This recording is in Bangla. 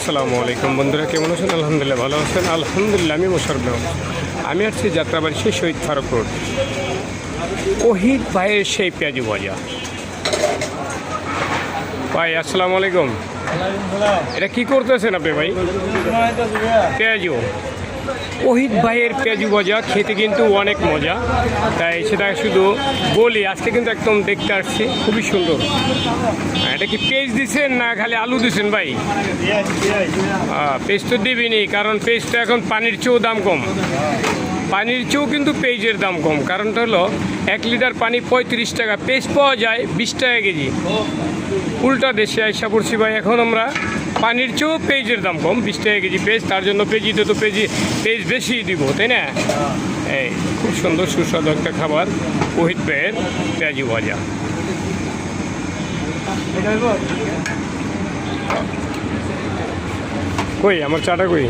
আসসালামু আলাইকুম বন্ধুরা, কেমন আছেন? আলহামদুলিল্লাহ ভালো আছেন। আলহামদুলিল্লাহ আমি মোশাররফ আহমদ। আমি আসছি যাত্রাবাড়ি সেই শহীদ ফারুক রোড, ওহিদ ভাইয়ের সেই পেঁয়াজু ভাজা। ভাই আসসালামু আলাইকুম। এটা কি করতেছেন আপনি ভাই? পেঁয়াজু। ওহিদ ভাইয়ের পেঁয়াজু ভাজা খেতে কিন্তু অনেক মজা, তাই সেটা শুধু বলি। আজকে কিন্তু একদম দেখতে আসছি, খুবই সুন্দর। এটা কি পেঁয়াজ দিচ্ছেন না খালি আলু দিচ্ছেন ভাই? পেঁয়াজ তো দিবিনি, কারণ পেঁয়াজটা এখন পানির চেয়েও দাম কম। পানির চেয়েও কিন্তু পেঁয়াজের দাম কম। কারণটা হলো 1 লিটার পানি 35 টাকা, পেঁয়াজ পাওয়া যায় 20 টাকা কেজি। উল্টা দেশে আইসা পড়ছি ভাই, এখন আমরা পানির চেয়েও পেঁয়াজের দাম কম, 20 টাকা কেজি পেঁয়াজ। তার জন্য পেঁয়াজিতে তো পেঁয়াজ বেশি দিব, তাই না? এই খুব সুন্দর সুস্বাদু একটা খাবার, ওহিদ ভাইয়ের পেঁয়াজু ভাজা। কই আমার চাটা কই?